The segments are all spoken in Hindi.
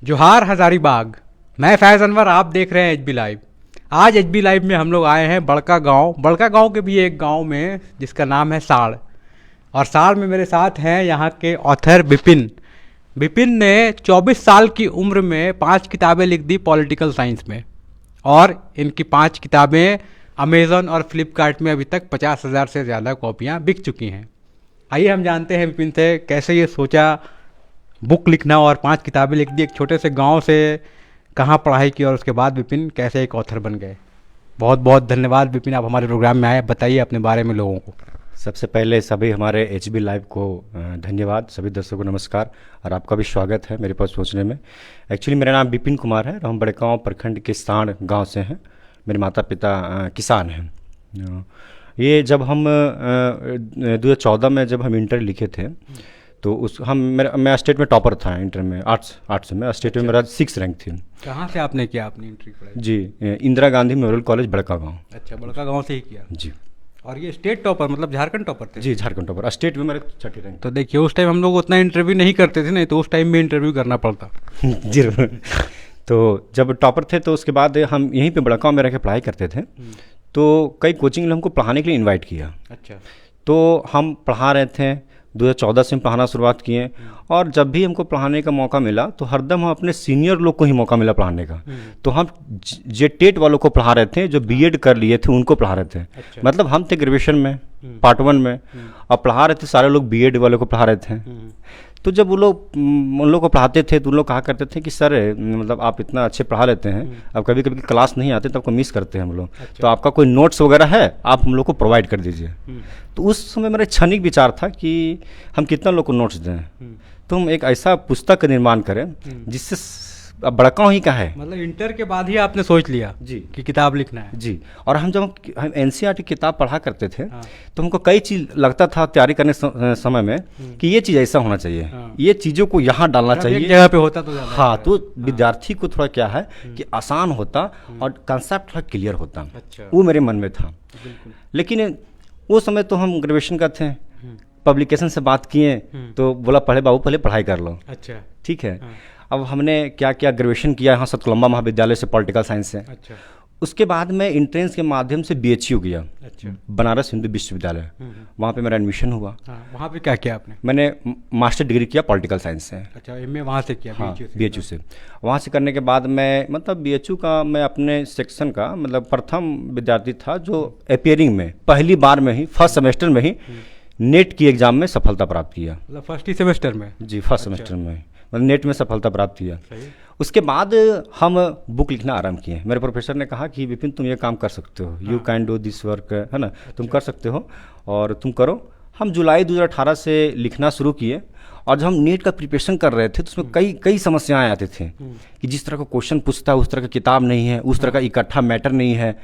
जोहार हजारीबाग। मैं फैज़ अनवर, आप देख रहे हैं एचबी लाइव। आज एचबी लाइव में हम लोग आए हैं बड़का गांव के भी एक गांव में जिसका नाम है साड़। और साड़ में मेरे साथ हैं यहाँ के ऑथर विपिन। विपिन ने 24 साल की उम्र में 5 किताबें लिख दी पॉलिटिकल साइंस में, और इनकी 5 किताबें अमेज़न और फ्लिपकार्ट में अभी तक 50,000 से ज़्यादा कॉपियाँ बिक चुकी हैं। आइए हम जानते हैं विपिन से कैसे ये सोचा बुक लिखना और 5 किताबें लिख दी, एक छोटे से गांव से कहाँ पढ़ाई की, और उसके बाद विपिन कैसे एक ऑथर बन गए। बहुत बहुत धन्यवाद विपिन, आप हमारे प्रोग्राम में आए। बताइए अपने बारे में लोगों को। सबसे पहले सभी हमारे एचबी लाइव को धन्यवाद, सभी दर्शकों को नमस्कार, और आपका भी स्वागत है मेरे पास पहुंचने में। एक्चुअली मेरा नाम विपिन कुमार है, हम बड़गांव प्रखंड के साड़ गांव से हैं। मेरे माता पिता किसान हैं। ये जब हम 2014 में जब हम इंटर लिखे थे तो मैं स्टेट में टॉपर था इंटर में, आर्ट्स में स्टेट में मेरा 6 रैंक थी। कहाँ से आपने किया अपनी इंट्री पढ़ाई? जी, इंदिरा गांधी मेमोरियल कॉलेज बड़कागांव। अच्छा, बड़कागांव से ही किया जी। और ये स्टेट टॉपर मतलब झारखंड टॉपर थे? जी, झारखंड टॉपर, स्टेट में मेरे 6 रैंक। तो देखिए उस टाइम हम लोग उतना इंटरव्यू नहीं करते थे, नहीं तो उस टाइम में इंटरव्यू करना पड़ता। जरूर। तो जब टॉपर थे तो उसके बाद हम यहीं पे बड़गांव में रह के पढ़ाई करते थे। तो कई कोचिंग ने हमको पढ़ाने के लिए इनवाइट किया। अच्छा। तो हम पढ़ा रहे थे, 2014 से हम पढ़ाना शुरुआत किए, और जब भी हमको पढ़ाने का मौका मिला तो हरदम हम अपने सीनियर लोग को ही मौका मिला पढ़ाने का। तो हम जे टेट वालों को पढ़ा रहे थे, जो बीएड कर लिए थे उनको पढ़ा रहे थे। अच्छा। मतलब हम थे ग्रेजुएशन में, पार्ट 1 में, और पढ़ा रहे थे सारे लोग बीएड वालों को पढ़ा रहे थे। तो जब उन लोग को पढ़ाते थे तो उन लोग कहा करते थे कि सर मतलब आप इतना अच्छे पढ़ा लेते हैं, अब कभी कभी क्लास नहीं आते तो आपको मिस करते हैं हम लोग। अच्छा। तो आपका कोई नोट्स वगैरह है, आप हम लोग को प्रोवाइड कर दीजिए। तो उस समय मेरा क्षणिक विचार था कि हम कितना लोग को नोट्स दें, तो हम एक ऐसा पुस्तक का निर्माण करें जिससे अब बड़गांव ही का है। मतलब इंटर के बाद ही आपने सोच लिया जी कि किताब लिखना है? जी। और हम एनसीईआरटी किताब पढ़ा करते थे। हाँ। तो हमको कई चीज़ लगता था तैयारी करने समय में कि ये चीज़ ऐसा होना चाहिए। हाँ। ये चीज़ों को यहाँ डालना चाहिए, एक जगह पे होता तो हाँ, तो विद्यार्थी को थोड़ा क्या है कि आसान होता और कंसेप्ट थोड़ा क्लियर होता। अच्छा। वो मेरे मन में था। लेकिन वो समय तो हम ग्रेजुएशन का थे, पब्लिकेशन से बात किए तो बोला पढ़े बाबू पहले पढ़ाई कर लो। अच्छा, ठीक है। अब हमने क्या क्या ग्रेजुएशन किया यहाँ सतकुलम्बा महाविद्यालय से पॉलिटिकल साइंस से। अच्छा। उसके बाद मैं इंट्रेंस के माध्यम से बीएचयू किया। अच्छा। बनारस हिंदू विश्वविद्यालय, वहाँ पे मेरा एडमिशन हुआ। हाँ, वहाँ पे क्या किया आपने? मैंने मास्टर डिग्री किया पॉलिटिकल साइंस से। अच्छा, एमए वहाँ से किया? हाँ, बीएचयू से। वहाँ से करने के बाद मैं मतलब बीएचयू का मैं अपने सेक्शन का मतलब प्रथम विद्यार्थी था जो अपियरिंग में पहली बार में ही फर्स्ट सेमेस्टर में ही नेट की एग्जाम में सफलता प्राप्त किया। मतलब फर्स्ट ही सेमेस्टर में? जी, फर्स्ट सेमेस्टर में मतलब नेट में सफलता प्राप्त किया। उसके बाद हम बुक लिखना आरंभ किए। मेरे प्रोफेसर ने कहा कि विपिन तुम ये काम कर सकते हो, you can do this work, है ना। अच्छा। तुम कर सकते हो और तुम करो। हम जुलाई 2018 से लिखना शुरू किए, और जब हम नेट का प्रिपरेशन कर रहे थे तो उसमें कई समस्याएं आते थे कि जिस तरह का क्वेश्चन पूछता है उस तरह का किताब नहीं है, उस तरह का इकट्ठा मैटर नहीं है।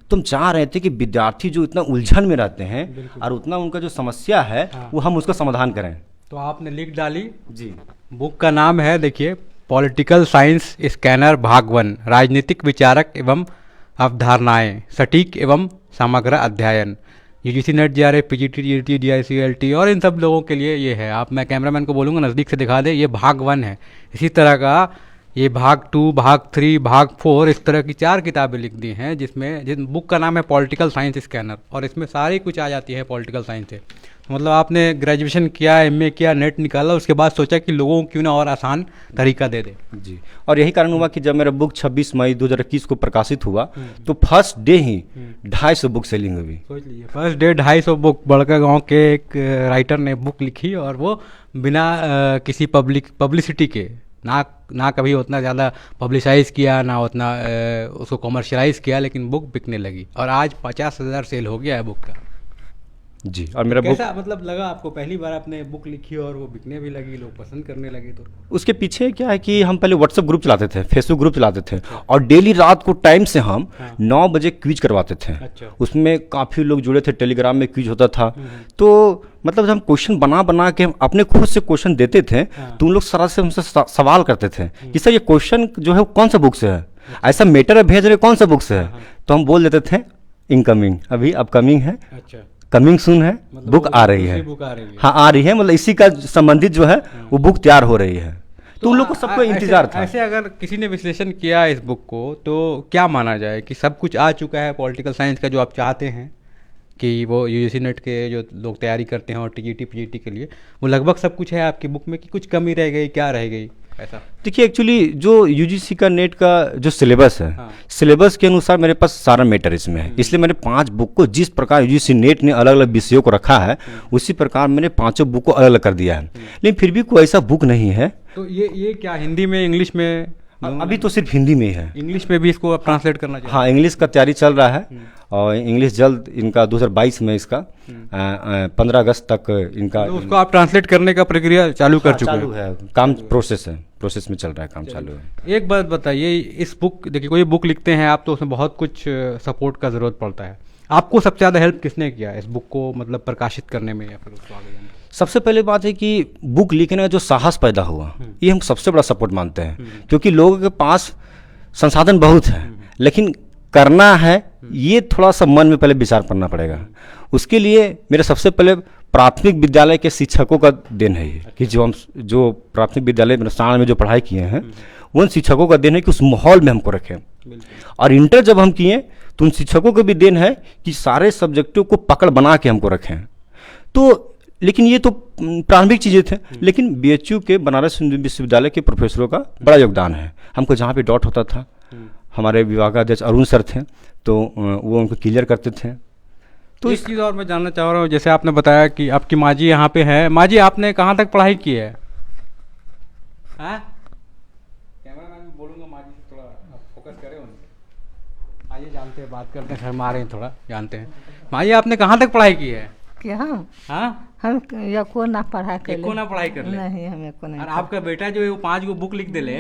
तुम चाह रहे थे कि विद्यार्थी जो इतना उलझन में रहते हैं और उतना उनका जो समस्या है वो हम उसका समाधान करें। तो आपने लिख डाली जी। बुक का नाम है, देखिए, पॉलिटिकल साइंस स्कैनर भाग 1, राजनीतिक विचारक एवं अवधारणाएं, सटीक एवं समग्र अध्ययन। UGC NET, JRF, PGT, GT, DICLT और इन सब लोगों के लिए ये है। आप, मैं कैमरामैन को बोलूँगा नज़दीक से दिखा दे, ये भाग 1 है। इसी तरह का ये भाग 2, भाग 3, भाग 4, इस तरह की 4 किताबें लिख दी हैं, जिस बुक का नाम है पॉलिटिकल साइंस स्कैनर, और इसमें सारी कुछ आ जाती है पॉलिटिकल साइंस से। मतलब आपने ग्रेजुएशन किया, एमए किया, नेट निकाला, उसके बाद सोचा कि लोगों को क्यों ना और आसान तरीका दे दे। जी। और यही कारण हुआ कि जब मेरा बुक 26 मई 2021 को प्रकाशित हुआ तो फर्स्ट डे ही 250 बुक सेलिंग हुई। सोच लीजिए, फर्स्ट डे 250 बुक। बड़कागांव के एक राइटर ने बुक लिखी, और वो बिना किसी पब्लिसिटी के, ना कभी उतना ज़्यादा पब्लिसाइज़ किया, ना उतना उसको कॉमर्शलाइज़ किया, लेकिन बुक बिकने लगी, और आज 50,000 सेल हो गया है बुक का। जी। और मेरा कैसा मतलब लगा आपको पहली बार आपने बुक लिखी और वो बिकने भी लगी, लोग पसंद करने लगे? तो उसके पीछे क्या है कि हम पहले व्हाट्सएप ग्रुप चलाते थे, फेसबुक ग्रुप चलाते थे, और डेली रात को टाइम से हम 9 बजे क्विज करवाते थे। अच्छा। उसमें काफ़ी लोग जुड़े थे, टेलीग्राम में क्विज होता था। तो मतलब हम क्वेश्चन बना के हम अपने खुद से क्वेश्चन देते थे। तो उन लोग सारा से हमसे सवाल करते थे कि सर ये क्वेश्चन जो है कौन सा बुक से है, ऐसा मैटर भेज रहे कौन सा बुक से है। तो हम बोल देते थे इनकमिंग, अभी अपकमिंग है। अच्छा। कमिंग सून है, मतलब बुक आ रही है। हाँ, आ रही है, मतलब इसी का संबंधित जो है वो बुक तैयार हो रही है। तो उन लोग को सबको इंतजार था। ऐसे अगर किसी ने विश्लेषण किया इस बुक को तो क्या माना जाए कि सब कुछ आ चुका है पॉलिटिकल साइंस का जो आप चाहते हैं कि वो यूजीसी नेट के जो लोग तैयारी करते हैं और टीजीटी पीजीटी के लिए वो लगभग सब कुछ है आपकी बुक में, कि कुछ कमी रह गई, क्या रह गई ऐसा? देखिए एक्चुअली जो यूजीसी का नेट का जो सिलेबस है, हाँ। सिलेबस के अनुसार मेरे पास सारा मैटर इसमें है, इसलिए मैंने 5 बुक को जिस प्रकार यूजीसी नेट ने अलग अलग विषयों को रखा है उसी प्रकार मैंने 5 बुक को अलग अलग कर दिया है। लेकिन फिर भी कोई ऐसा बुक नहीं है। तो ये क्या हिंदी में, इंग्लिश में? अभी तो सिर्फ हिंदी में ही है। इंग्लिश में भी इसको आप ट्रांसलेट करना चाहिए? हाँ, इंग्लिश का तैयारी चल रहा है और इंग्लिश जल्द इनका 2022 में इसका 15 अगस्त तक इनका, तो उसको आप ट्रांसलेट करने का प्रक्रिया चालू कर चुके चालू है, काम प्रोसेस है, प्रोसेस में चल रहा है, काम चालू है। एक बात बताइए, इस बुक, देखिए कोई बुक लिखते हैं आप तो उसमें बहुत कुछ सपोर्ट का ज़रूरत पड़ता है। आपको सबसे ज़्यादा हेल्प किसने किया इस बुक को मतलब प्रकाशित करने में या फिर उसको आगे जाने में? सबसे पहले बात है कि बुक लिखने का जो साहस पैदा हुआ ये हम सबसे बड़ा सपोर्ट मानते हैं, क्योंकि लोगों के पास संसाधन बहुत है लेकिन करना है ये थोड़ा सा मन में पहले विचार करना पड़ेगा। उसके लिए मेरे सबसे पहले प्राथमिक विद्यालय के शिक्षकों का देन है ये, कि जो प्राथमिक विद्यालय में साण में जो पढ़ाई किए हैं उन शिक्षकों का देन है कि उस माहौल में हमको रखें। और इंटर जब हम किए तो उन शिक्षकों का भी देन है कि सारे सब्जेक्टों को पकड़ बना के हमको रखें। तो लेकिन ये तो प्रारंभिक चीज़ें थे, लेकिन बीएचयू के बनारस हिंदू विश्वविद्यालय के प्रोफेसरों का बड़ा योगदान है। हमको जहाँ पे डाउट होता था हमारे विभागाध्यक्ष अरुण सर थे तो वो उनको क्लियर करते थे। तो इस चीज़ और मैं जानना चाह रहा हूँ, जैसे आपने बताया कि आपकी माँ जी यहाँ पे है, माँ जी आपने कहाँ तक पढ़ाई की है? हाँ, कैमरा मैन बोलूँगा माँ जी से थोड़ा फोकस करें उन पर। आइए जानते हैं, बात करते हैं, शर्मा रहे हैं थोड़ा, जानते हैं। माँ जी आपने कहाँ तक पढ़ाई की है? क्या हम हाँ, हम एको ना पढ़ा कर एको ना पढ़ाई कर ले? नहीं, हम एको नहीं। और आपका बेटा जो है वो 5 गो बुक लिख दे ले?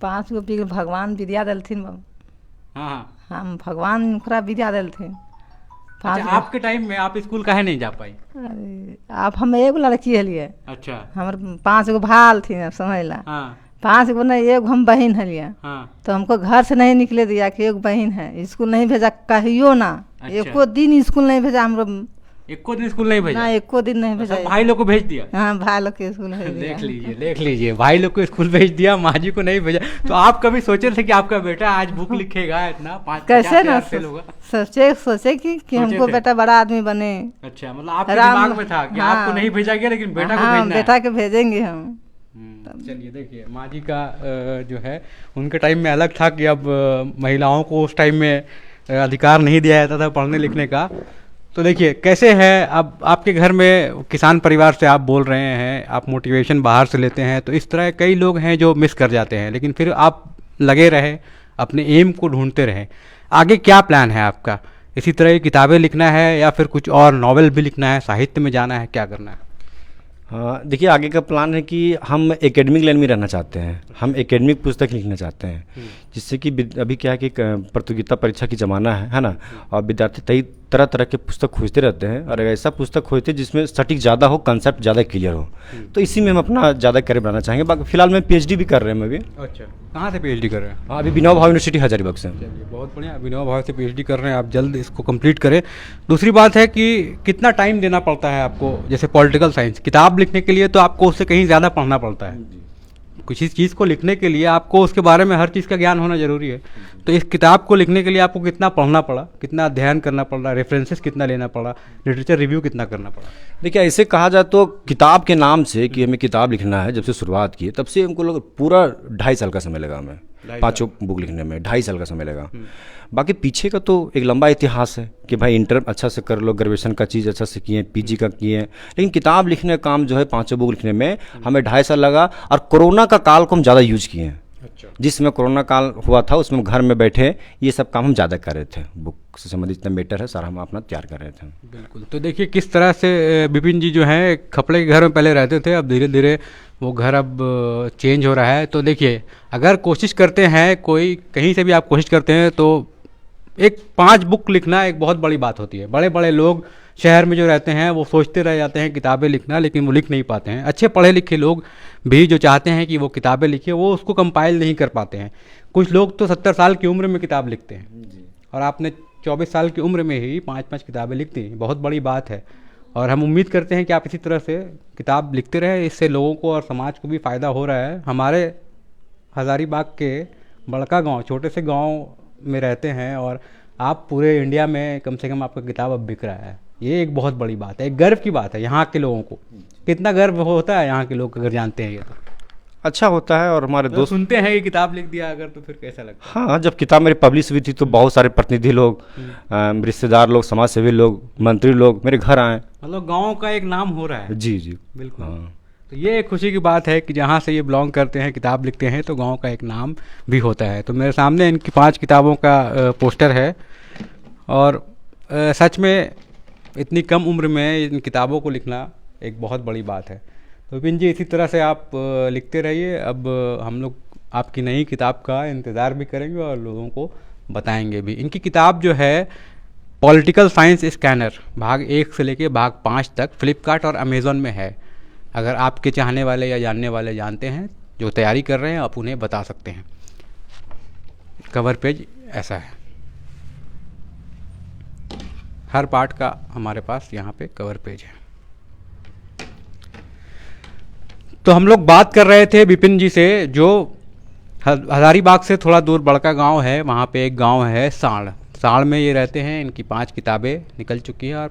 5 गो भी भगवान विद्या दिलथिन। हाँ हाँ। हम भगवान ओकरा विद्या दिलथिन। अच्छा, आपके टाइम में आप स्कूल काहे नहीं जा पाई? अरे आप हम एगो लड़की हलिए, अच्छा। हमर 5 गो भाल थी, समझ ला। हाँ 5 गो नहीं, एगो हम बहन हलिए। हाँ। तो हमको घर से नहीं निकले दिया कि एगो बहन है, स्कूल नहीं भेजा कहियो ना। अच्छा। एको दिन स्कूल नहीं भेजा हमरो, एको दिन स्कूल नहीं भेजा? ना एको दिन नहीं भेजा। सब भाई लोग को भेज दिया? हाँ, भाई लोग के स्कूल भेज दिया। देख लीजिए, भाई लोग को स्कूल भेज दिया, माँ जी को नहीं भेजा। तो आप कभी सोचे थे कि आपका बेटा आज बुक लिखेगा इतना 5 कैसे ना होगा? सोचे कि हमको बेटा बड़ा आदमी बने। अच्छा, मतलब आपके दिमाग में था कि आपको नहीं भेजा गया लेकिन बेटा को भेजना है। बेटा के भेजेंगे हम। चलिए देखिए, माँ जी का जो है उनके टाइम में अलग था कि अब महिलाओं को उस टाइम में अधिकार नहीं दिया जाता था पढ़ने लिखने का। तो देखिए कैसे है, अब आपके घर में किसान परिवार से आप बोल रहे हैं, आप मोटिवेशन बाहर से लेते हैं, तो इस तरह कई लोग हैं जो मिस कर जाते हैं, लेकिन फिर आप लगे रहे, अपने एम को ढूंढते रहे। आगे क्या प्लान है आपका? इसी तरह की किताबें लिखना है या फिर कुछ और नॉवेल भी लिखना है, साहित्य में जाना है, क्या करना है? हाँ देखिए, आगे का प्लान है कि हम एकेडमिक लाइन में रहना चाहते हैं, हम एकेडमिक पुस्तक लिखना चाहते हैं, जिससे कि अभी क्या है कि प्रतियोगिता परीक्षा की ज़माना है ना, और विद्यार्थी तरह तरह के पुस्तक खोजते रहते हैं, और ऐसा पुस्तक खोजते हैं जिसमें सटीक ज़्यादा हो, कंसेप्ट ज़्यादा क्लियर हो। तो इसी में हम अपना ज़्यादा करियर बनाना चाहेंगे। बाकी फिलहाल मैं पीएचडी भी कर रहे हैं अभी। अच्छा, कहाँ से पीएचडी कर रहे हैं? हाँ, अभी विनोबा भावे यूनिवर्सिटी हजारीबाग से। चलिए बहुत बढ़िया, विनोबा भावे से पीएचडी कर रहे हैं आप, जल्द इसको कंप्लीट करें। दूसरी बात है कि कितना टाइम देना पड़ता है आपको, जैसे पॉलिटिकल साइंस किताब लिखने के लिए तो आपको उससे कहीं ज़्यादा पढ़ना पड़ता है। किसी चीज़ को लिखने के लिए आपको उसके बारे में हर चीज़ का ज्ञान होना जरूरी है। तो इस किताब को लिखने के लिए आपको कितना पढ़ना पड़ा, कितना अध्ययन करना पड़ा, रेफरेंसेस कितना लेना पड़ा, लिटरेचर रिव्यू कितना करना पड़ा? देखिए, ऐसे कहा जाए तो किताब के नाम से कि हमें किताब लिखना है, जब से शुरुआत की तब से हमको लोग पूरा 2.5 साल का समय लगा। हमें 5 बुक लिखने में 2.5 साल का समय लगा। बाकी पीछे का तो एक लंबा इतिहास है कि भाई इंटर अच्छा से कर लो, ग्रेजुएशन का चीज़ अच्छा से किए, पीजी का किए, लेकिन किताब लिखने का काम जो है 5 बुक लिखने में हमें 2.5 साल लगा। और कोरोना का काल को हम ज़्यादा यूज किए हैं। अच्छा। जिसमें कोरोना काल हुआ था उसमें घर में बैठे ये सब काम हम ज़्यादा कर रहे थे, बुक से संबंधित जितना मैटर है सारा हम अपना तैयार कर रहे थे। बिल्कुल। तो देखिए किस तरह से विपिन जी जो हैं खपड़े के घर में पहले रहते थे, अब धीरे धीरे वो घर अब चेंज हो रहा है। तो देखिए, अगर कोशिश करते हैं, कोई कहीं से भी आप कोशिश करते हैं, तो एक 5 बुक लिखना एक बहुत बड़ी बात होती है। बड़े बड़े लोग शहर में जो रहते हैं वो सोचते रह जाते हैं किताबें लिखना, लेकिन वो लिख नहीं पाते हैं। अच्छे पढ़े लिखे लोग भी जो चाहते हैं कि वो किताबें लिखे, वो उसको कंपाइल नहीं कर पाते हैं। कुछ लोग तो 70 साल की उम्र में किताब लिखते हैं, और आपने 24 साल की उम्र में ही 5 किताबें लिख दी, बहुत बड़ी बात है। और हम उम्मीद करते हैं कि आप इसी तरह से किताब लिखते रहें, इससे लोगों को और समाज को भी फ़ायदा हो रहा है। हमारे हज़ारीबाग के बड़का गांव, छोटे से गांव में रहते हैं और आप पूरे इंडिया में कम से कम आपका किताब अब बिक रहा है, ये एक बहुत बड़ी बात है, एक गर्व की बात है। यहाँ के लोगों को कितना गर्व होता है यहाँ के लोग अगर जानते हैं ये तो। अच्छा होता है। और हमारे तो दोस्त सुनते हैं कि किताब लिख दिया अगर, तो फिर कैसा लगता है? हाँ, जब किताब मेरी पब्लिश हुई थी तो बहुत सारे प्रतिनिधि लोग, रिश्तेदार लोग, समाज सेवी लोग, मंत्री लोग मेरे घर आए। मतलब गांव का एक नाम हो रहा है। जी जी बिल्कुल। हाँ। तो ये एक खुशी की बात है कि जहाँ से ये बिलोंग करते हैं, किताब लिखते हैं, तो गांव का एक नाम भी होता है। तो मेरे सामने इनकी 5 किताबों का पोस्टर है और सच में इतनी कम उम्र में इन किताबों को लिखना एक बहुत बड़ी बात है। तो विपिन जी, इसी तरह से आप लिखते रहिए। अब हम लोग आपकी नई किताब का इंतज़ार भी करेंगे और लोगों को बताएंगे भी। इनकी किताब जो है पॉलिटिकल साइंस स्कैनर, भाग 1 से लेके भाग 5 तक फ्लिपकार्ट और अमेज़ॉन में है। अगर आपके चाहने वाले या जानने वाले जानते हैं, जो तैयारी कर रहे हैं, आप उन्हें बता सकते हैं। कवर पेज ऐसा है, हर पार्ट का हमारे पास यहाँ पे कवर पेज है। तो हम लोग बात कर रहे थे विपिन जी से, जो हज़ारीबाग से थोड़ा दूर बड़का गांव है, वहाँ पे एक गांव है साड़। साड़ में ये रहते हैं। इनकी 5 किताबें निकल चुकी हैं और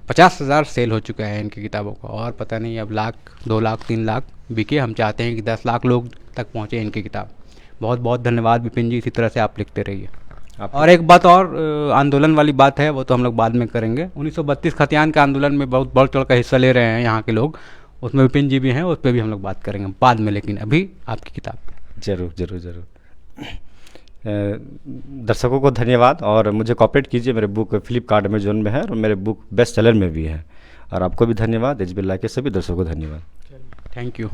50,000 सेल हो चुका है इनकी किताबों का। और पता नहीं अब 1 लाख, 2 लाख, 3 लाख बिके। हम चाहते हैं कि 10 लाख लोग तक पहुँचे इनकी किताब। बहुत बहुत धन्यवाद विपिन जी, इसी तरह से आप लिखते रहिए। और एक बात और, आंदोलन वाली बात है, वो तो हम लोग बाद में करेंगे। 1932 खतियान का आंदोलन में बहुत बढ़ चढ़ कर हिस्सा ले रहे हैं यहाँ के लोग, उसमें विपिन जी भी हैं, उस पर भी हम लोग बात करेंगे बाद में। लेकिन अभी आपकी किताब। जरूर जरूर जरूर। दर्शकों को धन्यवाद और मुझे कॉपरेट कीजिए। मेरे बुक फ्लिपकार्ट अमेजोन में है और मेरे बुक बेस्ट सेलर में भी है। और आपको भी धन्यवाद, एचबी लाइव के सभी दर्शकों को धन्यवाद। Thank you.